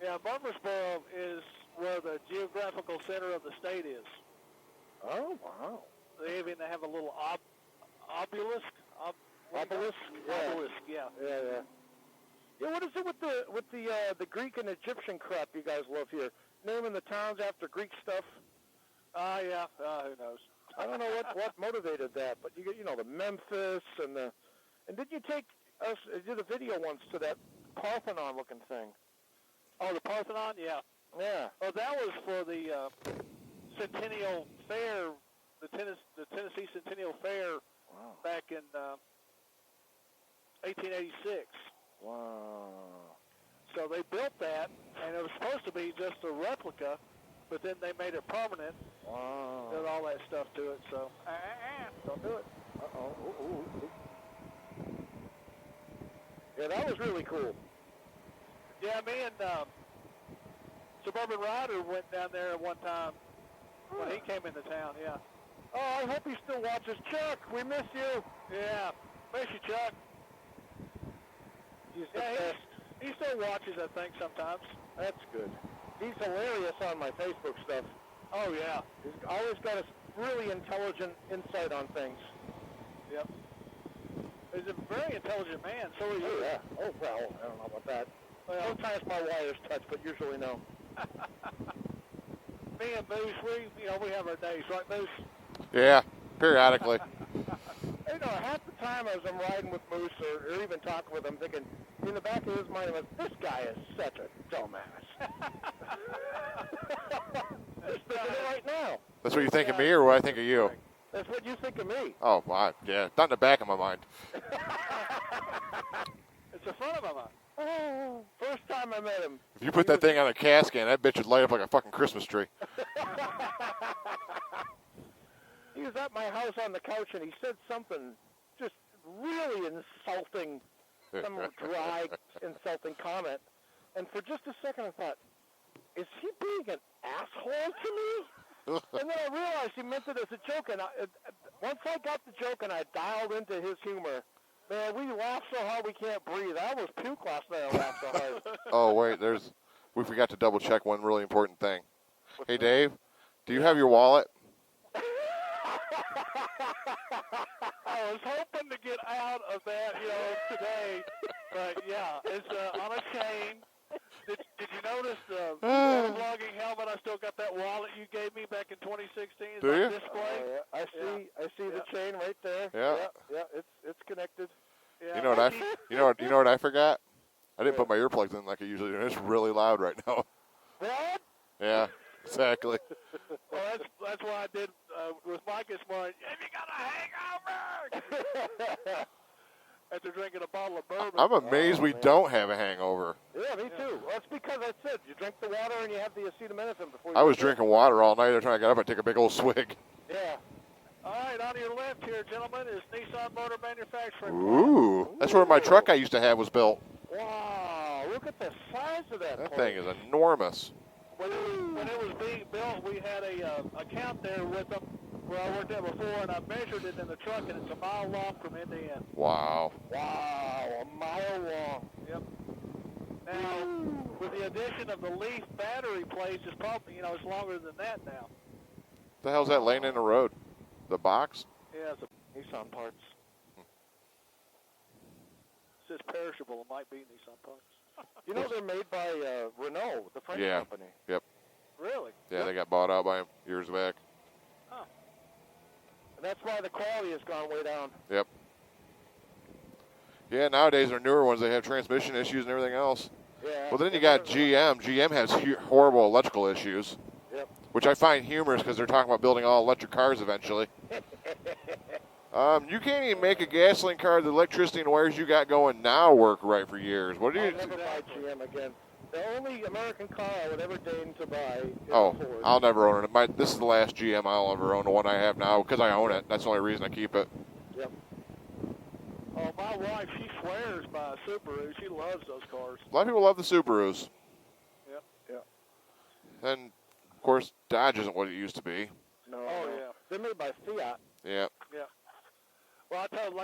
Yeah, Murfreesboro is where the geographical center of the state is. Oh, wow. They even have a little obelisk. Obelisk? Yeah. Obelisk, yeah. Yeah. Yeah, what is it with the Greek and Egyptian crap you guys love here? Naming the towns after Greek stuff? Yeah. Who knows? I don't know what motivated that, but you know, the Memphis and did you take us, did a video once to that Parthenon looking thing? Oh, the Parthenon? Yeah. Yeah. Well, that was for the Centennial Fair, the Tennessee Centennial Fair. Wow. Back in 1886. Wow. So they built that, and it was supposed to be just a replica, but then they made it permanent. Wow. Did all that stuff to it, so don't do it. Uh-oh. Ooh. Yeah, that was really cool. Yeah, me and Suburban Rider went down there at one time when he came into town, yeah. Oh, I hope he still watches. Chuck, we miss you. Yeah, miss you, Chuck. He's the best. He still watches, I think, sometimes. That's good. He's hilarious on my Facebook stuff. Oh, yeah. He's always got a really intelligent insight on things. Yep. He's a very intelligent man, so are you. Oh, yeah. Oh, well, I don't know about that. Well, sometimes my wires touch, but usually no. Me and Moose, we have our days, right, Moose? Yeah, periodically. You know, half the time as I'm riding with Moose or even talking with him, thinking, in the back of his mind, I went, this guy is such a dumbass. Just thinking it right now. That's what you think of me or what I think of you? That's what you think of me. Oh, well, yeah, not in the back of my mind. It's the front of my mind. Oh, first time I met him. If you put that thing on a casket, that bitch would light up like a fucking Christmas tree. He was at my house on the couch, and he said something just really insulting, some dry, insulting comment. And for just a second, I thought, is he being an asshole to me? And then I realized he meant it as a joke. And once I got the joke and I dialed into his humor, man, we laughed so hard we can't breathe. I almost puked last night. I laughed so hard. Oh, wait, we forgot to double check one really important thing. Hey, Dave, do you have your wallet? I was hoping to get out of that, today, but yeah, it's on a chain. Did you notice the vlogging helmet? I still got that wallet you gave me back in 2016. Do you? Display. I see the chain right there. Yeah. It's connected. Yeah. You know what I forgot? I didn't put my earplugs in like I usually do. It's really loud right now. What? Yeah, exactly. Well, that's what I did with Mike this morning. Have you got a hangover? After drinking a bottle of bourbon. I'm amazed we don't have a hangover. Yeah, me too. Well, that's because I said you drink the water and you have the acetaminophen before you I was drinking water all night. Every time I got up, I'd take a big old swig. Yeah. All right, on your left here, gentlemen, is Nissan Motor Manufacturing. Ooh. That's where my truck I used to have was built. Wow, look at the size of that That place. thing is enormous. When it was being built, we had a account there with them where I worked at before, and I measured it in the truck, and it's a mile long from end to end. Wow. Wow, a mile long. Yep. Now, with the addition of the Leaf battery place, it's probably, it's longer than that now. The hell's that laying in the road? The box? Yeah, it's a Nissan parts. It says perishable. It might be Nissan parts. You know they're made by Renault, the French company. Yep. Really? Yeah, they got bought out by him years back. Huh. And that's why the quality has gone way down. Yep. Yeah, nowadays they're newer ones. They have transmission issues and everything else. Yeah. Well, then you got GM. GM has horrible electrical issues. Yep. Which I find humorous because they're talking about building all electric cars eventually. You can't even make a gasoline car. The electricity and wires you got going now work right for years. What do you? I'll never buy GM again. The only American car I would ever deign to buy is Oh, Ford. I'll never own it. This is the last GM I'll ever own. The one I have now because I own it. That's the only reason I keep it. Yep. Oh, my wife, she swears by a Subaru. She loves those cars. A lot of people love the Subarus. Yep. Yep. And of course, Dodge isn't what it used to be. No. Oh, yeah. They're made by Fiat. Yeah. Yeah. Well, I told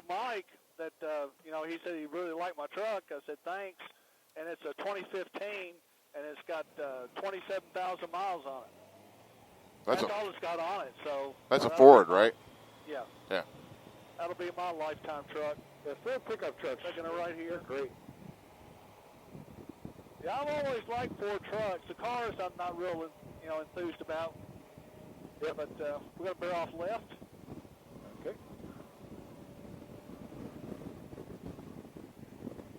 Mike that, he said he really liked my truck. I said, thanks. And it's a 2015, and it's got 27,000 miles on it. That's all it's got on it. So a Ford, right? Yeah. Yeah. That'll be my lifetime truck. Yeah, Ford pickup trucks. Taking it right here. Great. Yeah, I've always liked Ford trucks. The cars I'm not real, enthused about. Yeah, but we're gonna bear off left. Okay.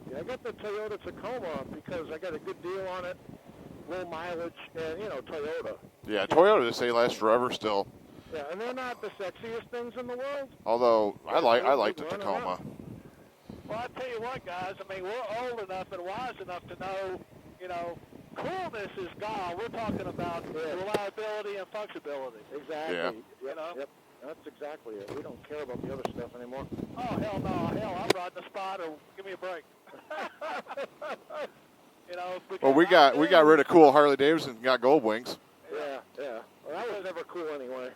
Yeah, I got the Toyota Tacoma because I got a good deal on it, low mileage, and Toyota. Yeah, Toyota, they say, lasts forever still. Yeah, and they're not the sexiest things in the world. Although I like the Tacoma. Well, I tell you what, guys. I mean, we're old enough and wise enough to know, coolness is gone. We're talking about reliability and functionality. Exactly. Yeah. Yep. That's exactly it. We don't care about the other stuff anymore. Oh, hell no. Hell, I'm riding a Spider. Give me a break. Well, we got rid of cool Harley Davidson and got Goldwings. Yeah. Well, that was never cool anyway.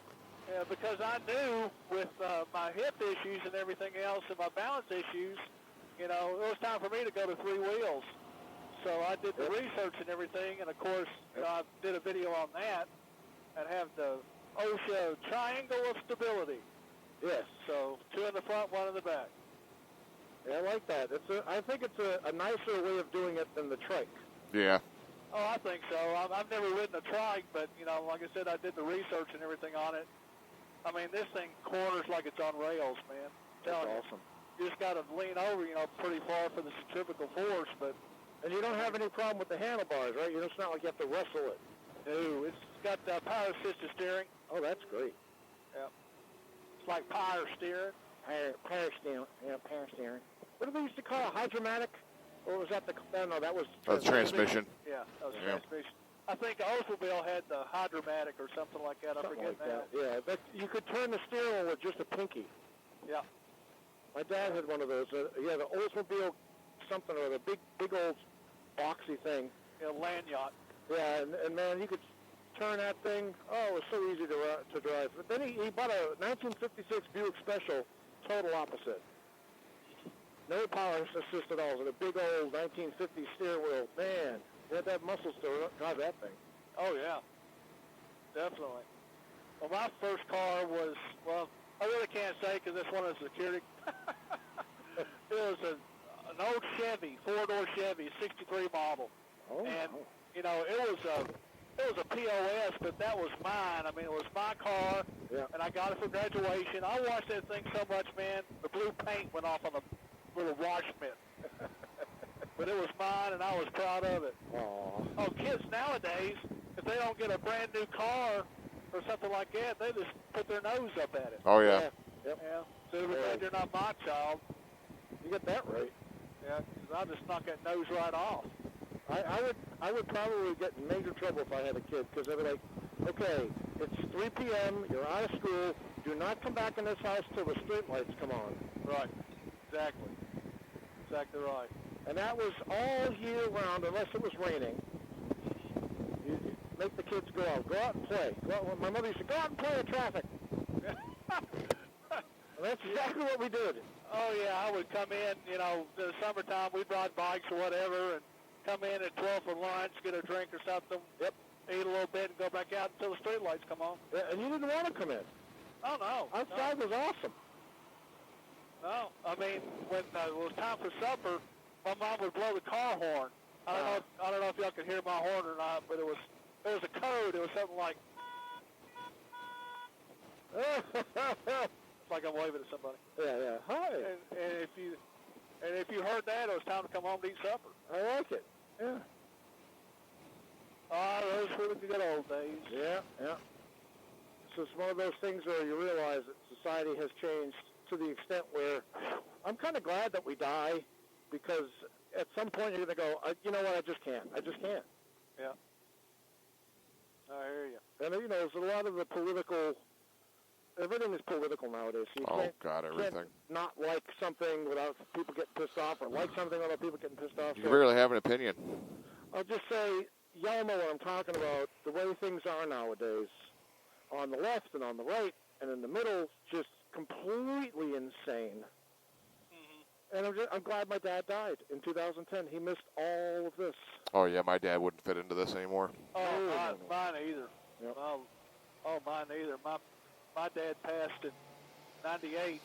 Yeah, because I knew with my hip issues and everything else and my balance issues, it was time for me to go to 3 wheels. So I did the research and everything, and of course, I did a video on that and have the OSHA triangle of stability. Yes. So 2 in the front, 1 in the back. Yeah, I like that. I think it's a nicer way of doing it than the trike. Yeah. Oh, I think so. I've never ridden a trike, but, like I said, I did the research and everything on it. I mean, this thing corners like it's on rails, man. That's awesome. You just got to lean over, pretty far for the centrifugal force, but... And you don't have any problem with the handlebars, right? It's not like you have to wrestle it. No, it's got power-assisted steering. Oh, that's great. Yeah. It's like power steering. Power steering. Yeah, power steering. What do they used to call it? Hydromatic? Or was that no, that was... transmission. Yeah, that was transmission. I think Oldsmobile had the Hydromatic or something like that. I forget like now. That. Yeah, but you could turn the steering wheel with just a pinky. Yeah. My dad had one of those. He had an Oldsmobile something or the big old boxy thing. Yeah, land yacht. Yeah, and man, you could turn that thing. Oh, it was so easy to drive. But then he bought a 1956 Buick Special, total opposite. No power assist at all. With a big old 1950 steering wheel. Man, you had to have muscles to drive that thing. Oh, yeah. Definitely. Well, my first car was, I really can't say because it's one of the security. It was an old Chevy, 4-door Chevy, 63 model. Oh, and, it was a POS, but that was mine. I mean, it was my car, and I got it for graduation. I watched that thing so much, man, the blue paint went off on the little wash mitt. But it was mine, and I was proud of it. Aww. Oh, kids nowadays, if they don't get a brand new car or something like that, they just put their nose up at it. Oh, yeah. Yep. Yeah. So everybody, you're not my child. You get that right. Yeah, 'cause I just knock that nose right off. I would probably get in major trouble if I had a kid, because I'd be like, okay, it's 3 p.m., you're out of school, do not come back in this house till the street lights come on. Right. Exactly. Exactly right. And that was all year round, unless it was raining. You make the kids go out and play. My mother used to go out and play in traffic. And that's exactly what we did. Oh, yeah, I would come in, the summertime, we'd ride bikes or whatever, and come in at 12 for lunch, get a drink or something, eat a little bit, and go back out until the street lights come on. Yeah, and you didn't want to come in. Oh, no. Outside was awesome. No, I mean, when it was time for supper, my mom would blow the car horn. I don't know if y'all could hear my horn or not, but there was a code. It was something like, it's like I'm waving at somebody. Yeah. Hi. And if you heard that, it was time to come home to eat supper. I like it. Yeah. Those were the good old days. Yeah. So it's one of those things where you realize that society has changed to the extent where I'm kind of glad that we die, because at some point you're going to go, you know what, I just can't. Yeah. I hear you. And, there's a lot of the everything is political nowadays. So you everything. Can't not like something without people getting pissed off, or like something without people getting pissed off. You can barely have an opinion. I'll just say, y'all know what I'm talking about. The way things are nowadays, on the left and on the right and in the middle, just completely insane. Mm-hmm. And I'm glad my dad died in 2010. He missed all of this. Oh, yeah, my dad wouldn't fit into this anymore. Oh, No. mine either. Yep. Oh, mine either. My dad passed in 98,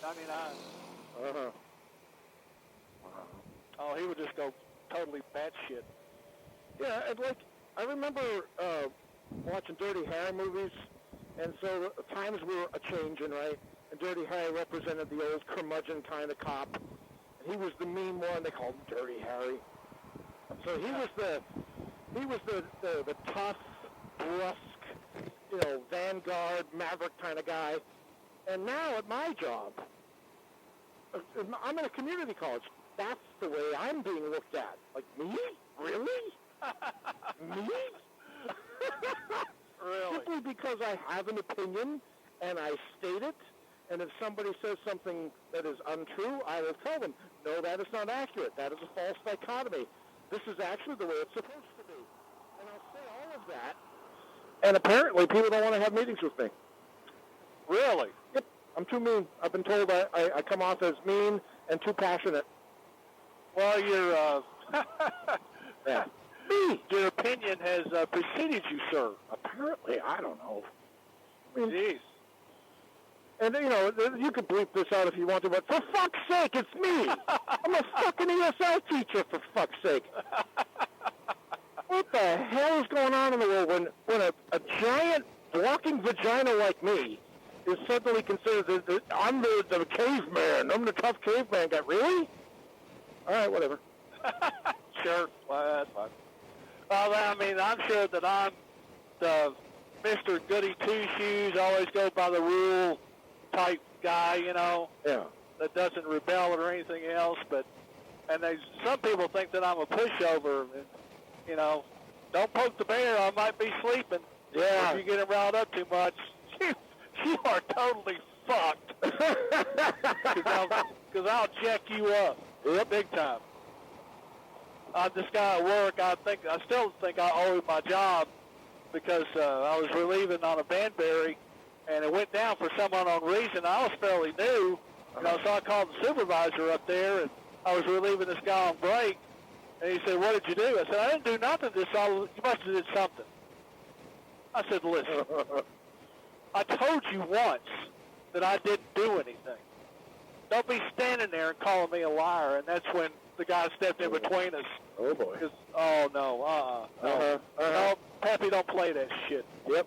99. Uh-huh. Oh, he would just go totally batshit. Yeah, and like, I remember watching Dirty Harry movies, and so times were a-changing, right? And Dirty Harry represented the old curmudgeon kind of cop. And he was the mean one. They called him Dirty Harry. So he was the tough, brusque, vanguard, maverick kind of guy. And now at my job, I'm in a community college. That's the way I'm being looked at. Like, me? Really? Me? Really? Simply because I have an opinion and I state it, and if somebody says something that is untrue, I will tell them, no, that is not accurate. That is a false dichotomy. This is actually the way it's supposed to be. And I'll say all of that, and apparently people don't want to have meetings with me. Really? Yep, I'm too mean. I've been told I come off as mean and too passionate. Well, Yeah. your opinion has preceded you, sir. Apparently, I don't know. I mean, Jeez. and, you can bleep this out if you want to, but for fuck's sake, it's me. I'm a fucking ESL teacher, for fuck's sake. What the hell is going on in the world when a giant walking vagina like me is suddenly considered I'm the caveman. I'm the tough caveman guy. Really? All right, whatever. Sure. Well, that's fine. Well, I mean, I'm sure that I'm the Mr. Goody Two-Shoes, always go by the rule type guy, Yeah. that doesn't rebel or anything else. And some people think that I'm a pushover. And, don't poke the bear. I might be sleeping. Yeah. If you get him riled up too much, you are totally fucked. Because I'll jack you up. Yep. Big time. This guy at work, I still think I owe him my job because I was relieving on a Banbury, and it went down for some unknown reason. I was fairly new, so I called the supervisor up there, and I was relieving this guy on break, and he said, "What did you do?" I said, "I didn't do nothing. You must have did something." I said, "Listen, I told you once that I didn't do anything. Don't be standing there and calling me a liar." And that's when the guy stepped in between us. Oh, boy. Oh, no, no. No, Pappy, don't play that shit. Yep.